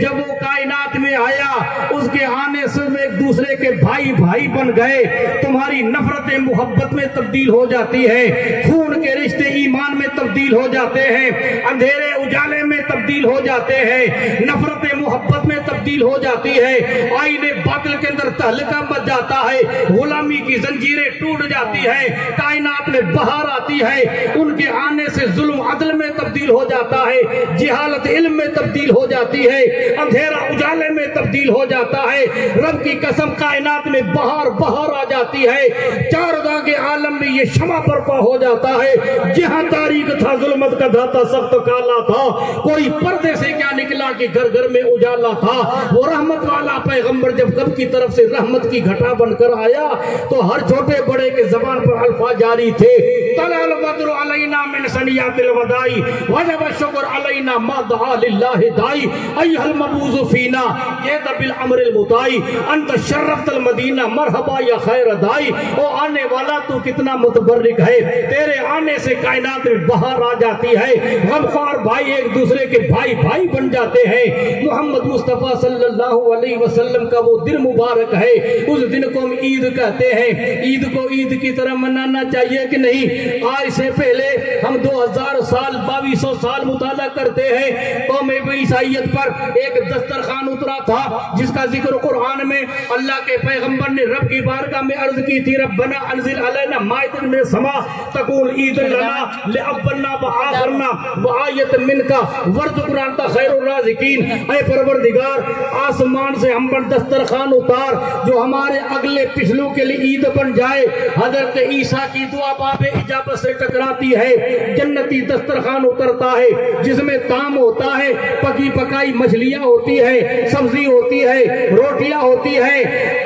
جب وہ کائنات میں آیا اس کے آنے سے ایک دوسرے کے بھائی بھائی بن گئے۔ تمہاری نفرت محبت میں تبدیل ہو جاتی ہے، خون کے رشتے ایمان میں تبدیل ہو جاتے ہیں، اندھیرے اجالے میں تبدیل ہو جاتے ہیں، نفرت محبت میں تبدیل ہو جاتی ہے، آئین باطل کے اندر تہلکہ مچ جاتا ہے، غلامی کی زنجیریں ٹوٹ جاتی ہیں، کائنات میں بہار آتی ہے، ان کے آنے سے ظلم عدل میں تبدیل ہو جاتا ہے، جہالت علم میں تبدیل ہو جاتی ہے، اندھیرا اجالے میں تبدیل ہو جاتا ہے۔ رب کی قسم کائنات میں بہار آ جاتی ہے، چاروں کے عالم میں یہ شمع برپا ہو جاتا ہے۔ جہاں تاریخ تھا ظلمت کا دھاتا سخت کالا تھا، کوئی پردے سے کیا نکلا کہ گھر گھر میں اجالا تھا۔ وہ رحمت والا پیغمبر جب رب کی طرف سے رحمت کی گھٹا بن کر آیا تو ہر چھوٹے بڑے کے زبان پر الفاظ جاری تھے، طلع البدر علینا من ثنیات الوداع وجب الشکر علینا ما دعا للہ دائی ایھا المبعوث فینا جئت بالامر المطاع انت شرفت المدینہ مرحبا یا خیر دائی۔ او آنے والا تو کتنا متبرک ہے، تیرے آنے سے کائنات میں بہار آ جاتی ہے، غمخوار بھائی ایک دوسرے کے بھائی بھائی بن جاتے ہیں۔ محمد مصطفیٰ صلی اللہ علیہ وسلم کا وہ دن مبارک ہے، اس دن کو ہم عید کہتے ہیں۔ عید کو عید کی طرح منانا چاہیے کہ نہیں؟ آج سے پہلے ہم 2000 سال 2200 سال مطالعہ کرتے ہیں، قوم عیسائیت پر ایک دسترخوان اترا تھا جس کا ذکر قرآن میں اللہ کے پیغمبر نے رب کی بارگاہ میں عرض کی تھی، ربنا انزل علینا مائدۃ من السماء تکون عیدا لنا لأولنا وآخرنا وآیۃ منک وارزقنا انت خیر الرازقین۔ اے پروردگار آسمان سے ہم پر دسترخوان اتار جو ہمارے اگلے پچھلوں کے لیے عید بن جائے۔ حضرت عیسیٰ کی دعا باب اجابت سے ٹکراتی ہے، جنتی دسترخوان اترتا ہے جس میں طعام ہوتا ہے، پکی پکائی مچھلیاں ہوتی ہے، سبزی ہوتی ہے، روٹیاں ہوتی ہے۔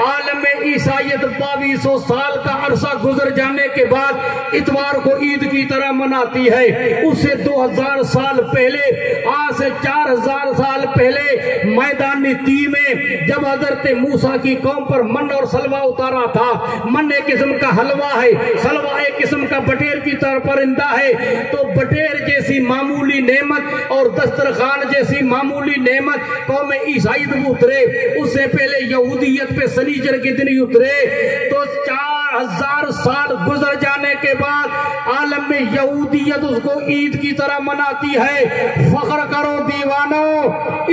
عالم عیسائیت 2200 سال کا عرصہ گزر جانے کے بعد اتوار کو عید کی طرح مناتی ہے۔ اس سے 2000 سال پہلے، آج سے 4000 سال پہلے میدان تی میں جب حضرت موسیٰ کی قوم پر من اور سلوہ اتارا تھا، من ایک قسم کا حلوہ ہے، سلوہ ایک قسم کا بٹیر کی طرح پرندہ ہے، تو بٹیر جیسی معمولی نعمت اور دسترخوان جیسی معمولی نعمت قوم عیسائیت میں اترے۔ اس سے پہلے یہودیت پہ سنیچر کے دن ہی اترے، تو 4000 سال گزر جانے کے بعد عالم یہودیت اس کو عید کی طرح مناتی ہے۔ فخر کرو دیوانوں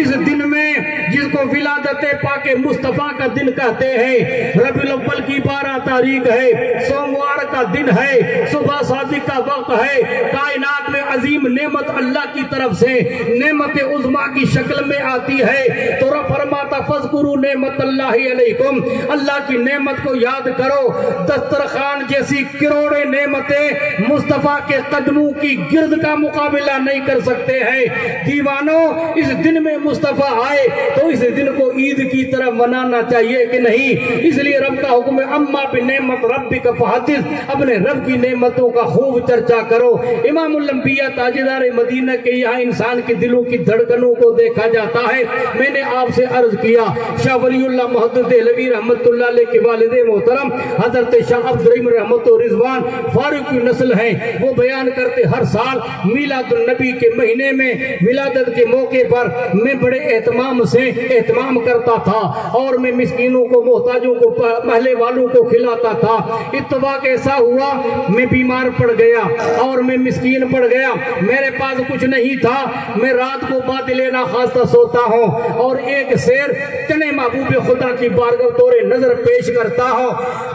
اس دن میں جس کو ولادت پاک مصطفیٰ کا دن کہتے ہیں۔ ربیع الاول کی 12 تاریخ ہے، سوموار کا دن ہے، صبح صادق کا وقت ہے۔ کائنات میں عظیم نعمت اللہ کی طرف سے نعمت عظمیٰ کی شکل میں آتی ہے، تو رب فرماتا فاذکروا نعمت اللہ علیکم، اللہ کی نعمت کو یاد کرو۔ دسترخوان جیسی کروڑے نعمتیں مصطفیٰ کے قدموں کی گرد کا مقابلہ نہیں کر سکتے ہیں۔ دیوانوں اس دن میں مصطفیٰ آئے تو اس دن کو عید کی طرح منانا چاہیے کہ نہیں؟ اس لیے رب کا حکم ہے اما بنعمت ربک فحدث، اپنے رب کی نعمتوں کا خوب چرچا کرو۔ امام الانبیاء تاجدار مدینہ کے یہاں انسان کے دلوں کی دھڑکنوں کو دیکھا جاتا ہے۔ میں نے آپ سے عرض کیا شاہ ولی اللہ محدث دہلوی رحمت اللہ علیہ کے والد محترم حضرت شاہ عبد الرحیم رحمت و رضوان فاروق کی نسل ہیں، وہ بیان کرتے ہر سال میلاد النبی کے مہینے میں ولادت کے موقع پر میں بڑے اہتمام سے اہتمام کرتا تھا اور میں مسکینوں کو محتاجوں کو محلے والوں کو کھلاتا تھا۔ اتفاق ایسا ہوا میں بیمار پڑ گیا اور میں مسکین پڑ گیا، میرے پاس کچھ نہیں تھا، میں رات کو بات لینا خواستہ سوتا ہوں اور ایک سیر چنے محبوب خدا کی بارگاہ طور نظر پیش کرتا ہوں۔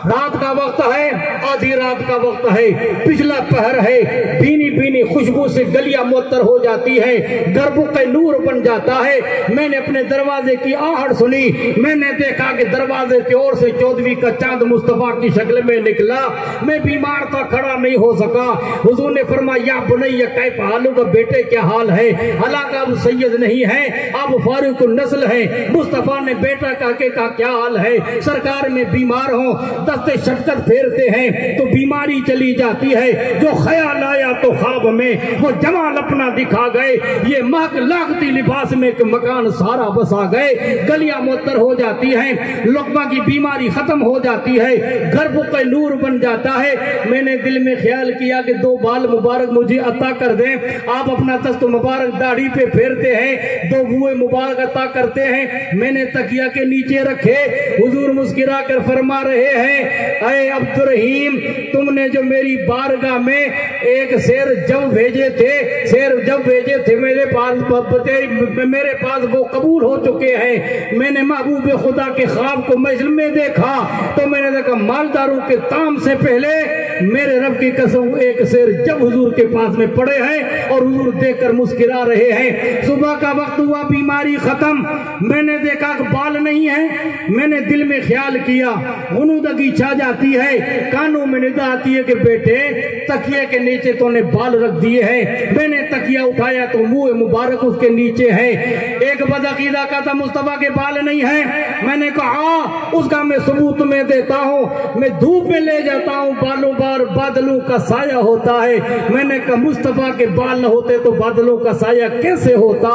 رات کا وقت ہے، آدھی رات کا وقت ہے، پچھلا پہر ہے، بھینی بھینی خوشبو سے گلیاں معطر ہو جاتی ہے، گربوں کا نور بن جاتا ہے۔ میں نے اپنے دروازے کی آہٹ سنی، میں نے دیکھا کہ دروازے کی اور سے 14ویں کا چاند مصطفیٰ کی شکل میں نکلا۔ میں بیمار تھا، کھڑا نہیں ہو سکا۔ حضور نے فرمایا یا بنی کیف حالک، بیٹے کیا حال ہے؟ حالانکہ اب سید نہیں ہے، اب فاروق النسل ہے۔ مصطفیٰ نے بیٹا کہا کہ کیا حال ہے؟ سرکار میں بیمار ہوں، دست شفقت پھیرتے ہیں تو بیماری چلی جاتی ہے، جو خیال آیا تو خواب میں وہ جمال اپنا دکھا گئے، یہ مہک لاگتی لباس میں کہ مکان سارا بسا گئے، گلیاں معطر ہو جاتی ہیں، لقمہ کی بیماری ختم ہو جاتی ہے، گھر کا نور بن جاتا ہے۔ میں نے دل میں خیال کیا کہ 2 بال مبارک مجھے عطا کر دیں۔ آپ اپنا دست مبارک داڑھی پہ پھیرتے ہیں، 2 بوئے مبارک عطا کرتے ہیں، میں نے تکیہ کے نیچے رکھے۔ حضور مسکرا کر فرما رہے ہیں اے عبد الرحیم، تم نے جو میری بارگاہ میں ایک سیر جب بھیجے تھے میرے پاس وہ قبول ہو چکے ہیں۔ میں نے محبوب خدا کے خواب کو محل میں دیکھا تو میں نے دیکھا مالداروں کے تام سے پہلے میرے رب کی قسم ایک سیر جب حضور کے پاس میں پڑے ہیں اور حضور دیکھ کر مسکرا رہے ہیں۔ صبح کا وقت ہوا، بیماری ختم، میں نے دیکھا کہ بال نہیں ہے، میں نے دل میں خیال کیا، غنودگی چھا جاتی ہے، کانوں میں ندا آتی ہے کہ بیٹے تکیے کے نیچے تو نے بال رکھ دیے ہیں۔ میں نے تکیہ اٹھایا تو منہ مبارک اس کے نیچے ہے۔ ایک بدعقیدہ کا تھا مصطفیٰ کے بال نہیں ہیں، میں نے کہا اس کا میں ثبوت میں دیتا ہوں، میں دھوپ میں لے جاتا ہوں، بالوں بار بادلوں کا سایہ ہوتا ہے۔ میں نے کہا مصطفیٰ کے بال نہ ہوتے تو بادلوں کا سایہ کیسے ہوتا؟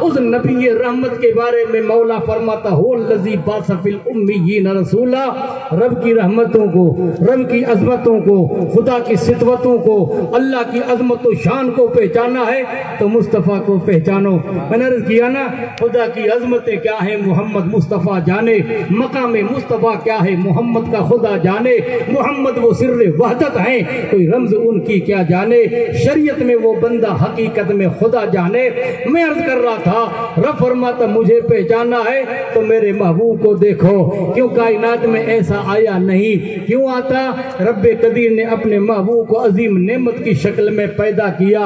اس نبی رحمت کے بارے میں مولا فرماتا ہو الذی بعث فی الامیین رسولا، رب کی رحمتوں کو، رب کی عظمتوں کو، خدا کی صفاتوں کو، اللہ کی عظمت و شان کو پہچانا ہے تو مصطفیٰ کو پہچانو۔ میں نے عرض کیا نا خدا کی عظمتیں کیا ہیں محمد مصطفیٰ جانے، مقام مصطفیٰ کیا ہے محمد کا خدا جانے، محمد وہ سر وحدت ہیں کوئی رمز ان کی کیا جانے، شریعت میں وہ بندہ حقیقت میں خدا جانے۔ میں عرض کر رہا تھا رب فرماتا مجھے پہچانا ہے تو میرے محبوب کو دیکھو، کیوں کائنات میں ایسا آیا نہیں، کیوں آتا؟ رب قدیر نے اپنے محبوب کو عظیم نعمت کی شکل میں پیدا کیا۔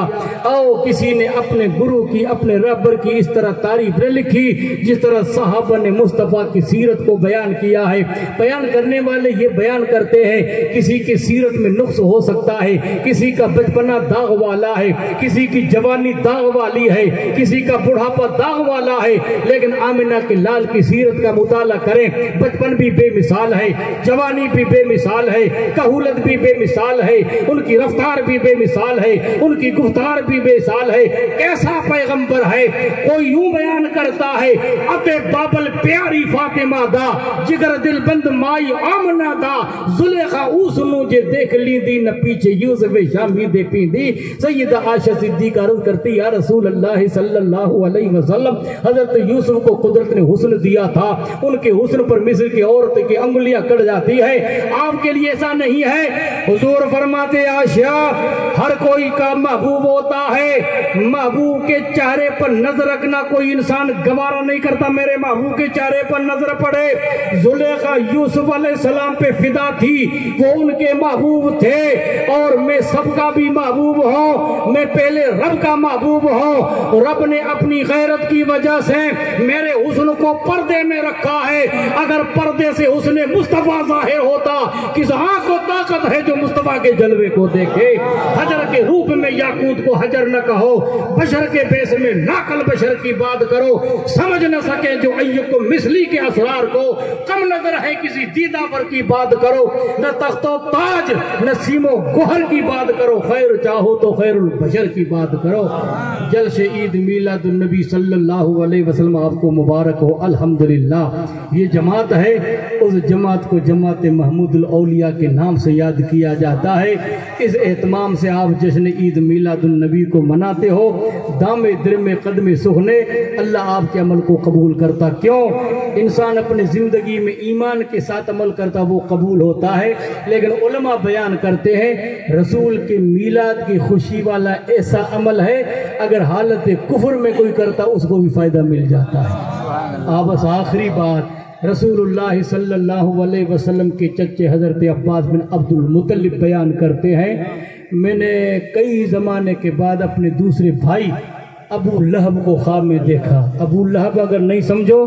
او کسی نے اپنے گرو کی، اپنے رہبر کی اس طرح تعریف نہ لکھی جس طرح صحابہ نے مصطفیٰ کی سیرت کو بیان کیا ہے۔ بیان کرنے والے یہ بیان کرتے ہیں کسی کی سیرت میں نقص ہو سکتا ہے، کسی کا بچپنا داغ والا ہے، کسی کی جوانی داغ والی ہے، کسی کا بڑھاپا داغ والا ہے، لیکن آمنہ کے لال کی سیرت کا مطالعہ کریں، بچپن بھی بے مثال ہے، جوانی بھی بے مثال ہے، کہولت بھی بے مثال ہے، ان کی رفتار بھی بے مثال ہے، ان کی گفتار بھی بے مثال ہے۔ کیسا پیغمبر ہے؟ کوئی یوں بیان کرتا ہے ابے بابل پیاری فاطمہ دا، جگر دل بند مائی آمنہ دا، زلیخا اوس مجھے دیکھ لی دی نہ پیچھے یوسف شامی دے پی دی۔ سیدہ عائشہ صدیقہ عرض کرتی یا رسول اللہ صلی اللہ علیہ وسلم، حضرت یوسف کو قدرت نے حسن دیا تھا، ان کے حسن پر مصر کی عورت کی انگلیاں کٹ جاتی ہے، آپ کے لیے ایسا نہیں ہے۔ حضور فرماتے عائشہ ہر کوئی کا محبوب ہوتا ہے، محبوب کے چہرے پر نظر رکھنا کوئی انسان گوارا نہیں کرتا۔ میرے محبوب کے چہرے پر نظر پڑے، زلیخا یوسف علیہ السلام پہ فدا تھی، وہ ان کے محبوب تھے، اور میں سب کا بھی محبوب ہوں، میں پہلے رب کا محبوب ہوں۔ رب نے اپنی غیرت کی وجہ سے میرے حسن کو پردے میں رکھا ہے، اگر پردے سے حسن مصطفیٰ ظاہر ہوتا، کس آنکھ کو طاقت ہے جو مصطفیٰ کے جلوے کو دیکھے؟ حجر کے روپ میں یاقوت کو حجر نہ کہو، بشر کے بیس میں ناقل بشر کی بات کرو، سمجھ نہ سکے جو ایکم مثلی کے اسرار کو، کم نظر ہے کسی دیدہ پر کی بات کرو، نہ تخت و تاج نہ سیم و گوہر کی بات کرو، خیر چاہو تو خیر البشر کی بات کرو۔ جلسہ عید میلاد النبی صلی اللہ علیہ وسلم آپ کو مبارک ہو۔ الحمدللہ یہ جماعت ہے، اس جماعت کو جماعت محمود الاولیاء کے نام سے یاد کیا جاتا ہے۔ اس اہتمام سے آپ جشن عید میلاد النبی کو مناتے ہو، دام درم قدم سخنے، اللہ آپ کے عمل کو قبول کرتا۔ کیوں؟ انسان اپنے زندگی میں ایمان کے ساتھ عمل کرتا وہ قبول ہوتا ہے، لیکن علماء بیان کرتے ہیں رسول کے میلاد کی خوشی والا ایسا عمل ہے اگر حالت کفر میں کوئی کرتا اس کو بھی فائدہ مل جاتا ہے۔ بس آخری بات، رسول اللہ صلی اللہ علیہ وسلم کے چچے حضرت عباس بن عبد المطلب بیان کرتے ہیں، میں نے کئی زمانے کے بعد اپنے دوسرے بھائی ابو لہب کو خواب میں دیکھا۔ ابو لہب اگر نہیں سمجھو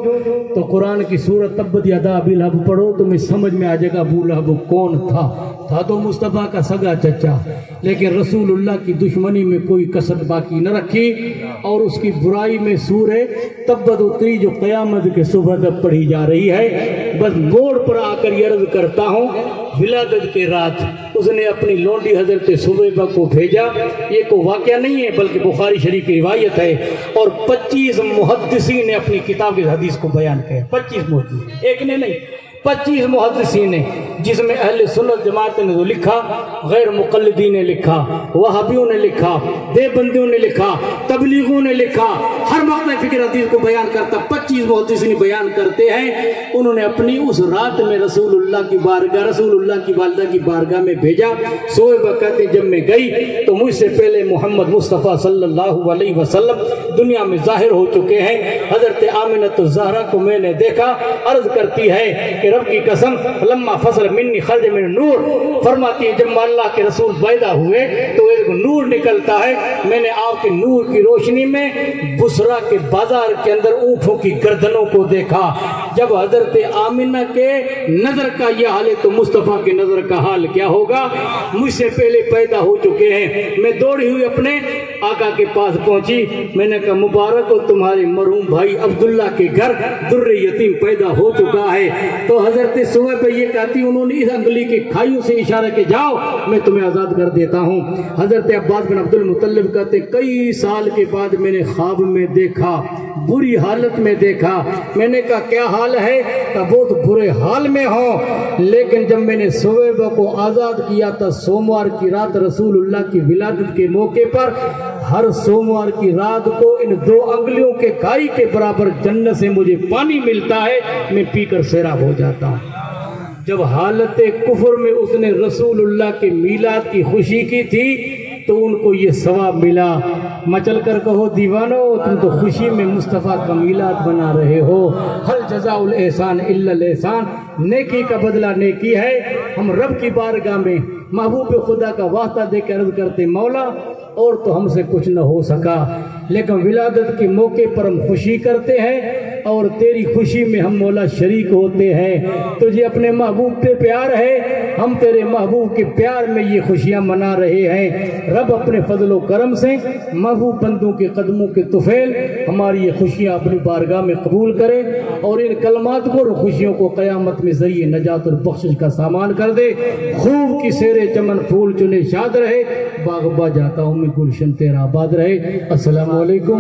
تو قرآن کی سورت تبت یدا ابی لہب پڑھو تو میں سمجھ میں آ جائے گا ابو لہب کون تھا تو مصطفیٰ کا سگا چچا، لیکن رسول اللہ کی دشمنی میں کوئی کسر باقی نہ رکھی، اور اس کی برائی میں سورہ تبت اتری جو قیامت کے صبح تک پڑھی جا رہی ہے۔ بس موڑ پر آ کر یہ عرض کرتا ہوں، ولادت کے رات اس نے اپنی لونڈی حضرت صبیبہ کو بھیجا، یہ کوئی واقعہ نہیں ہے بلکہ بخاری شریف کی روایت ہے، اور 25 محدثین نے اپنی کتاب کی حدیث کو بیان کیا۔ 25 محدثین، ایک نے نہیں، 25 محدثین نے، جس میں اہل سنت جماعت نے جو لکھا، غیر مقلدین نے لکھا، وہابیوں نے لکھا، دیوبندیوں نے لکھا، تبلیغوں نے لکھا، ہر مقطع فکر حدیث کو بیان کرتا 25 محدثین بیان کرتے ہیں۔ انہوں نے اپنی اس رات میں رسول اللہ کی بارگاہ، رسول اللہ کی والدہ کی بارگاہ میں بھیجا۔ صبح کہتے جب میں گئی تو مجھ سے پہلے محمد مصطفیٰ صلی اللہ علیہ وسلم دنیا میں ظاہر ہو چکے ہیں۔ حضرت آمنۃ الزہرا کو میں نے دیکھا، عرض کرتی ہے کہ رب کی قسم لما فصل منی خرج من نور، فرماتی ہے جب اللہ کے رسول پیدا ہوئے تو ایک نور نکلتا ہے، میں نے آپ کے نور کی روشنی میں بصرہ کے بازار کے اندر اونٹوں کی گردنوں کو دیکھا۔ جب حضرت آمنہ کے نظر کا یہ حال ہے تو مصطفیٰ کے نظر کا حال کیا ہوگا؟ مجھ سے پہلے پیدا ہو چکے ہیں۔ میں دوڑی ہوئی اپنے آقا کے پاس پہنچی، میں نے کہا مبارک ہو تمہارے مرحوم بھائی عبداللہ کے گھر در یتیم پیدا ہو چکا ہے۔ تو حضرت صبح پہ یہ کہتی انہوں نے اس انگلی کے کھائیوں سے اشارہ کہ جاؤ میں تمہیں آزاد کر دیتا ہوں۔ حضرت عباس بن عبد المطلب کہتے کئی سال کے بعد میں نے خواب میں دیکھا، بری حالت میں دیکھا۔ میں نے کہا کیا حال ہے؟ کہ بہت برے حال میں ہوں، لیکن جب میں نے صبح کو آزاد کیا تھا سوموار کی رات رسول اللہ کی ولادت کے موقع پر، ہر سوموار کی رات کو ان 2 انگلیوں کے کھائی کے برابر جنت سے مجھے پانی ملتا ہے، میں پی کر سیراب ہو جاتا ہوں۔ جب حالت کفر میں اس نے رسول اللہ کے میلاد کی خوشی کی تھی تو ان کو یہ ثواب ملا۔ مچل کر کہو دیوانو تم تو خوشی میں مصطفیٰ کا میلاد بنا رہے ہو۔ ہل جزاء الاحسان الا الاحسان، نیکی کا بدلہ نیکی ہے۔ ہم رب کی بارگاہ میں محبوب خدا کا واسطہ دے کے عرض کرتے مولا اور تو ہم سے کچھ نہ ہو سکا، لیکن ولادت کے موقع پر ہم خوشی کرتے ہیں اور تیری خوشی میں ہم مولا شریک ہوتے ہیں۔ تجھے اپنے محبوب پہ پیار ہے، ہم تیرے محبوب کے پیار میں یہ خوشیاں منا رہے ہیں۔ رب اپنے فضل و کرم سے محبوب بندوں کے قدموں کے طفیل ہماری یہ خوشیاں اپنی بارگاہ میں قبول کرے، اور ان کلمات کو اور خوشیوں کو قیامت میں ذریعے نجات اور بخشش کا سامان کر دے۔ خوب کی سیرے چمن پھول چنے شاد رہے، باغ با جاتا ہوں میں گلشن تیرا آباد رہے۔ السلام علیکم۔